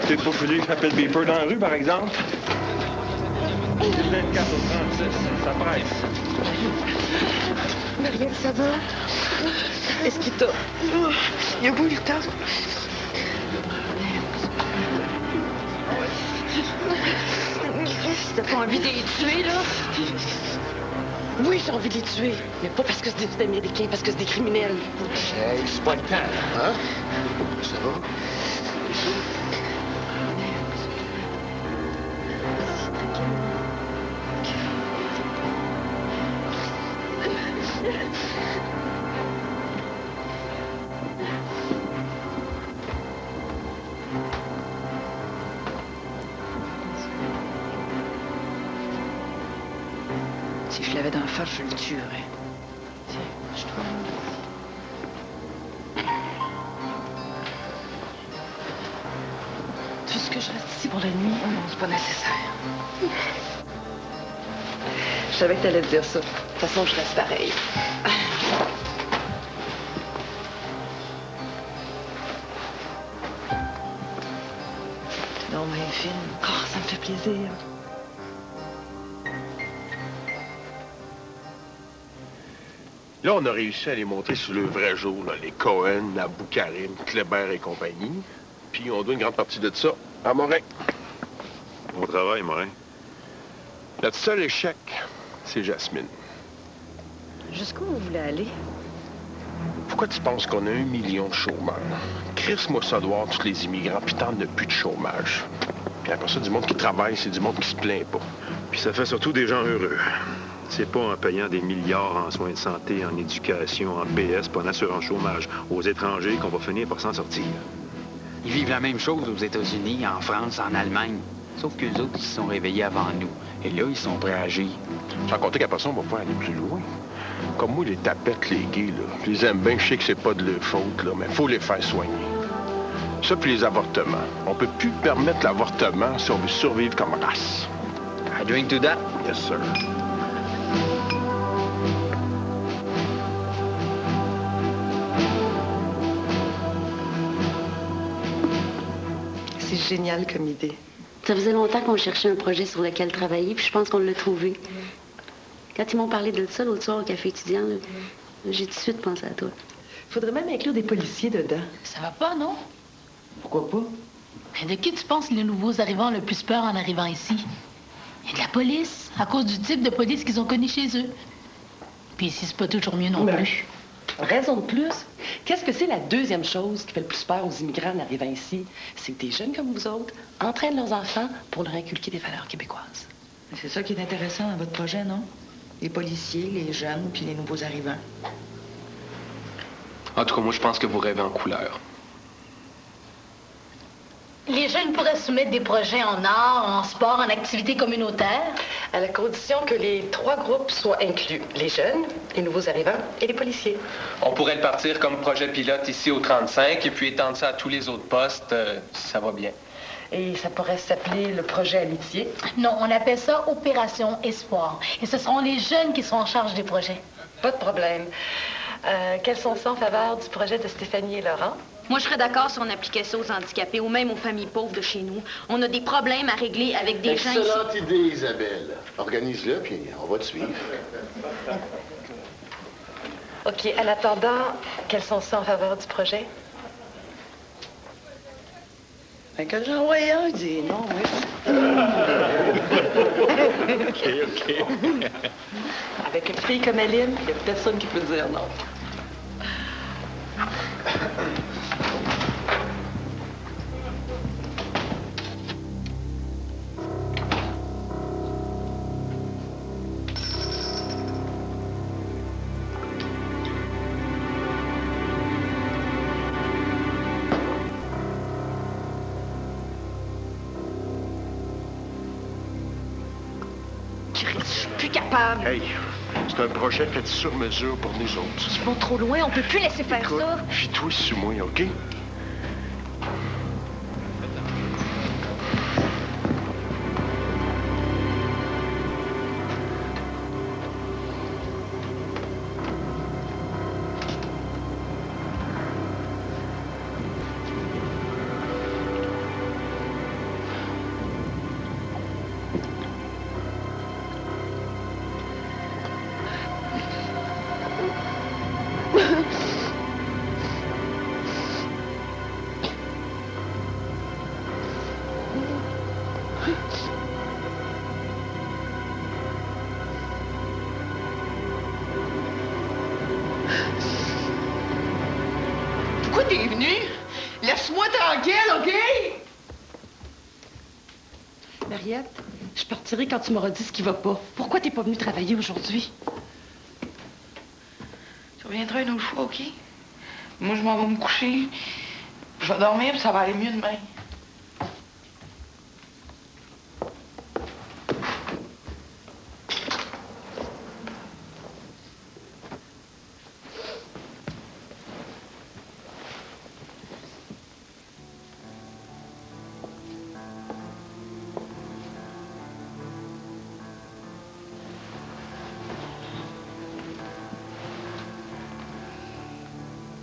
Peut-être pas fallu que j'appelle Beeper dans la rue, par exemple. C'est 24 au 36, ça presse. Marielle, ça va? Est-ce qu'il t'a... Il a beau le temps. T'as pas envie de les tuer, là? Oui, j'ai envie de les tuer. Mais pas parce que c'est des Américains, parce que c'est des criminels. Hey, c'est pas le temps, hein? Ça va? Si je l'avais dans le face, je le tuerais. Tiens, je trouve. Tu veux que je reste ici pour la nuit? Non, c'est pas nécessaire. Je savais que t'allais te dire ça. De toute façon, je reste pareil. Non, mais film. Oh, ça me fait plaisir. Là, on a réussi à les montrer sous le vrai jour, là, les Cohen, Abou Karim, Kléber et compagnie. Puis on doit une grande partie de ça à Morin. Bon travail, Morin. Notre seul échec, c'est Jasmine. Jusqu'où vous voulez aller? Pourquoi tu penses qu'on a 1 million de chômeurs? Crisse-moi ça dehors, tous les immigrants, puis t'en as plus de chômage. Puis après ça, du monde qui travaille, c'est du monde qui se plaint pas. Puis ça fait surtout des gens heureux. C'est pas en payant des milliards en soins de santé, en éducation, en PS, pas en assurant chômage aux étrangers qu'on va finir par s'en sortir. Ils vivent la même chose aux États-Unis, en France, en Allemagne. Sauf qu'eux autres, ils se sont réveillés avant nous. Et là, ils sont prêts à agir. Sans compter qu'après ça, on va pas aller plus loin. Comme moi, les tapettes, les gays, là, je les aime bien, je sais que c'est pas de leur faute, là, mais faut les faire soigner. Ça, puis les avortements. On peut plus permettre l'avortement si on veut survivre comme race. I drink to that. Yes, sir. C'est génial comme idée. Ça faisait longtemps qu'on cherchait un projet sur lequel travailler, puis je pense qu'on l'a trouvé. Quand ils m'ont parlé de ça l'autre soir au café étudiant, là, j'ai tout de suite pensé à toi. Faudrait même inclure des policiers dedans. Ça va pas, non? Pourquoi pas? Mais de qui tu penses les nouveaux arrivants ont le plus peur en arrivant ici? Et de la police, à cause du type de police qu'ils ont connu chez eux. Puis ici, c'est pas toujours mieux non plus. Raison de plus. Qu'est-ce que c'est la deuxième chose qui fait le plus peur aux immigrants en arrivant ici? C'est que des jeunes comme vous autres entraînent leurs enfants pour leur inculquer des valeurs québécoises. C'est ça qui est intéressant dans votre projet, non? Les policiers, les jeunes, puis les nouveaux arrivants. En tout cas, moi, je pense que vous rêvez en couleur. Les jeunes pourraient soumettre des projets en art, en sport, en activités communautaires. À la condition que les 3 groupes soient inclus. Les jeunes, les nouveaux arrivants et les policiers. On pourrait le partir comme projet pilote ici au 35 et puis étendre ça à tous les autres postes, si ça va bien. Et ça pourrait s'appeler le projet Amitié. Non, on appelle ça Opération Espoir. Et ce seront les jeunes qui seront en charge des projets. Pas de problème. Quels sont ceux en faveur du projet de Stéphanie et Laurent? Moi, je serais d'accord si on appliquait ça aux handicapés ou même aux familles pauvres de chez nous. On a des problèmes à régler avec des gens ici. Excellente idée, Isabelle. Organise-le, puis on va te suivre. OK. En attendant, quels sont ceux en faveur du projet? Ben, que j'envoie un, dis non, oui. OK. Avec une fille comme Aline, il n'y a personne qui peut dire non. Je suis plus capable. Hey, c'est un projet fait sur mesure pour nous autres. Ils vont trop loin, on peut plus laisser faire Écoute, ça. fie-toi sur moi, OK? tranquille, OK? Mariette, je partirai quand tu m'auras dit ce qui va pas. Pourquoi t'es pas venue travailler aujourd'hui? Tu reviendras une autre fois, OK? Moi, je m'en vais me coucher. Je vais dormir, puis ça va aller mieux demain.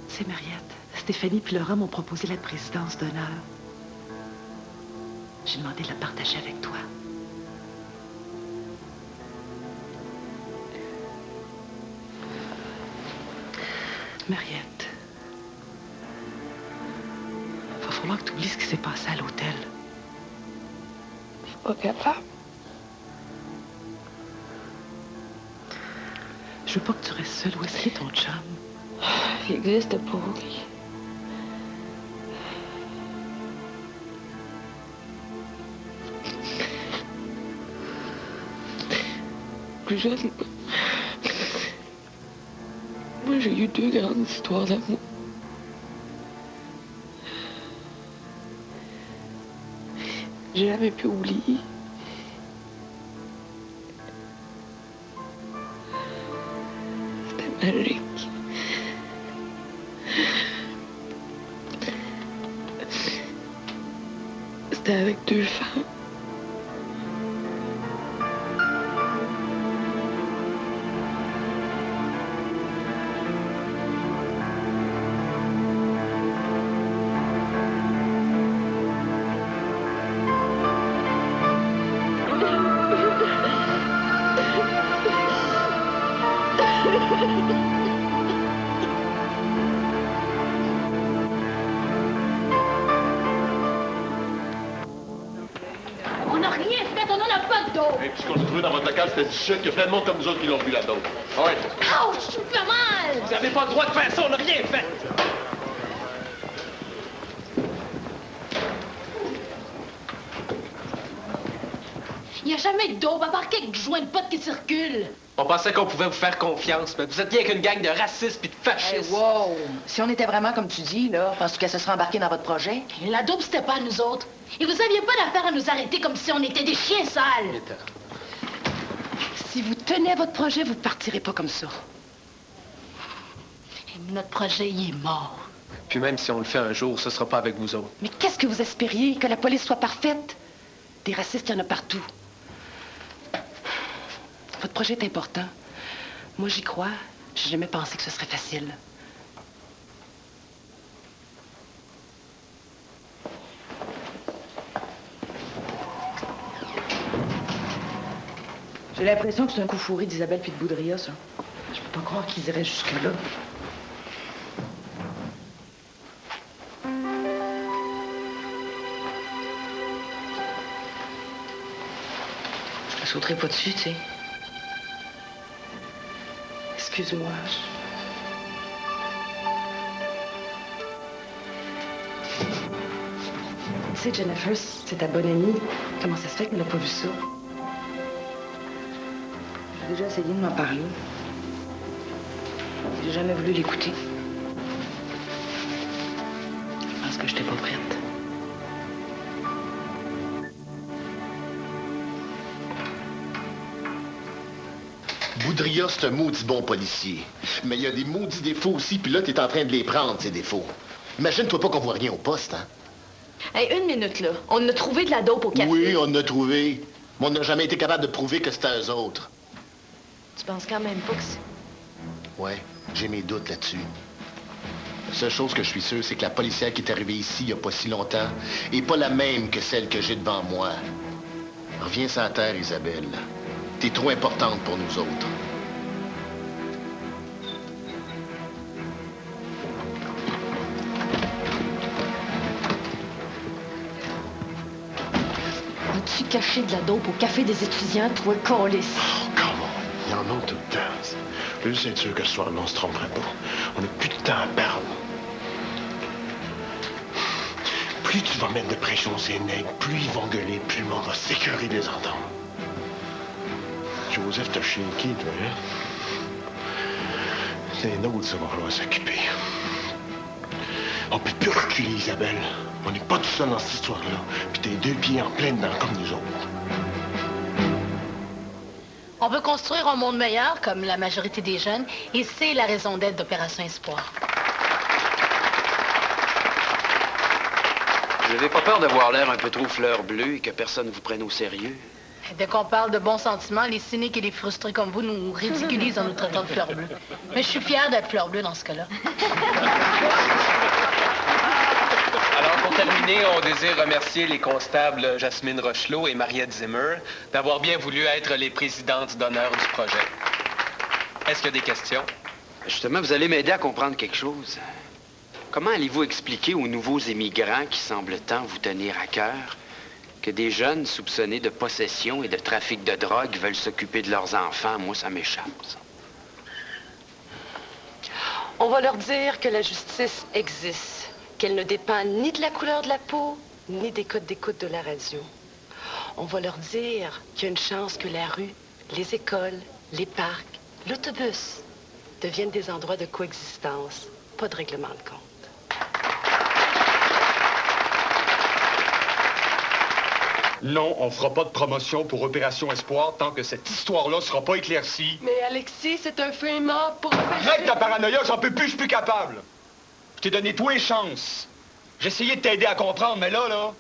C'est Mariette. Stéphanie et Laurent m'ont proposé la présidence d'honneur. J'ai demandé de la partager avec toi. Mariette, va falloir que tu oublies ce qui s'est passé à l'hôtel. Je suis pas capable. Je veux pas que tu restes seule. Où est-ce qu'il est ton chum? Il existe pas, lui. Plus jeune, moi, j'ai eu 2 grandes histoires d'amour. J'ai jamais pu oublier. C'était magique. C'était avec 2 femmes. On n'a rien fait, on n'en a pas d'eau. Et puis ce qu'on a trouvé dans votre local, c'était du sucre. Il y a plein de monde comme nous autres qui l'ont vu là-dedans. Ouais. Ouch, je me fais mal. Vous n'avez pas le droit de faire ça, on n'a rien fait! Il n'y a jamais d'eau, à part quelques joints de potes qui circulent. On pensait qu'on pouvait vous faire confiance, mais vous êtes rien qu'une gang de racistes puis de Hey, fascistes. wow! Si on était vraiment comme tu dis, là, penses-tu qu'elle se serait embarquée dans votre projet? Et la dope, c'était pas à nous autres. Et vous aviez pas d'affaire à nous arrêter comme si on était des chiens sales. Si vous tenez à votre projet, vous partirez pas comme ça. Et notre projet, il est mort. Puis même si on le fait un jour, ce sera pas avec vous autres. Mais qu'est-ce que vous espériez? Que la police soit parfaite? Des racistes, il y en a partout. Votre projet est important. Moi, j'y crois. J'ai jamais pensé que ce serait facile. J'ai l'impression que c'est un coup fourré d'Isabelle puis de Boudria, ça. Je peux pas croire qu'ils iraient jusque-là. Je te sauterai pas dessus, tu sais. Excuse-moi. Tu sais, Jennifer, c'est ta bonne amie. Comment ça se fait qu'elle n'a pas vu ça? J'ai déjà essayé de m'en parler. J'ai jamais voulu l'écouter. Je pense que je n'étais pas prête. Boudria, c'est un maudit bon policier. Mais il y a des maudits défauts aussi, puis là, t'es en train de les prendre, ces défauts. Imagine-toi pas qu'on voit rien au poste, hein? Hey, une minute, là. On a trouvé de la dope au café. Oui, on en a trouvé. Mais on n'a jamais été capable de prouver que c'était eux autres. Tu penses quand même pas que c'est... Ouais, j'ai mes doutes là-dessus. La seule chose que je suis sûr, c'est que la policière qui est arrivée ici il n'y a pas si longtemps est pas la même que celle que j'ai devant moi. Reviens sur la terre, Isabelle. T'es trop importante pour nous autres. As-tu caché de la dope au café des étudiants, toi, câlisse? Oh, come on. Il y en a tout le temps. Je suis sûr que ce soir, on se tromperait pas. On n'a plus de temps à perdre. Plus tu vas mettre de pression sur les nègres, plus ils vont gueuler, plus le monde va s'écœurer de les entendre. Joseph t'a shaké, toi, hein? C'est un autre, ça va falloir s'occuper. On peut plus reculer, Isabelle. On n'est pas tout seul dans cette histoire-là. Puis t'es 2 pieds en plein dedans, comme nous autres. On veut construire un monde meilleur, comme la majorité des jeunes, et c'est la raison d'être d'Opération Espoir. Vous n'avez pas peur d'avoir l'air un peu trop fleur bleue et que personne ne vous prenne au sérieux? Dès qu'on parle de bons sentiments, les cyniques et les frustrés comme vous nous ridiculisent en nous traitant de fleur bleue. Mais je suis fière d'être fleur bleue dans ce cas-là. Alors, pour terminer, on désire remercier les constables Jasmine Rochelot et Mariette Zimmer d'avoir bien voulu être les présidentes d'honneur du projet. Est-ce qu'il y a des questions? Justement, vous allez m'aider à comprendre quelque chose. Comment allez-vous expliquer aux nouveaux immigrants qui semblent tant vous tenir à cœur que des jeunes soupçonnés de possession et de trafic de drogue veulent s'occuper de leurs enfants? Moi, ça m'échappe, ça. On va leur dire que la justice existe, qu'elle ne dépend ni de la couleur de la peau, ni des codes d'écoute de la radio. On va leur dire qu'il y a une chance que la rue, les écoles, les parcs, l'autobus deviennent des endroits de coexistence, pas de règlement de compte. Non, on fera pas de promotion pour Opération Espoir tant que cette histoire-là sera pas éclaircie. Mais Alexis, c'est un frame-up pour... Arrête ta paranoïa, j'en peux plus, je suis plus capable. Je t'ai donné tous les chances. J'ai essayé de t'aider à comprendre, mais là,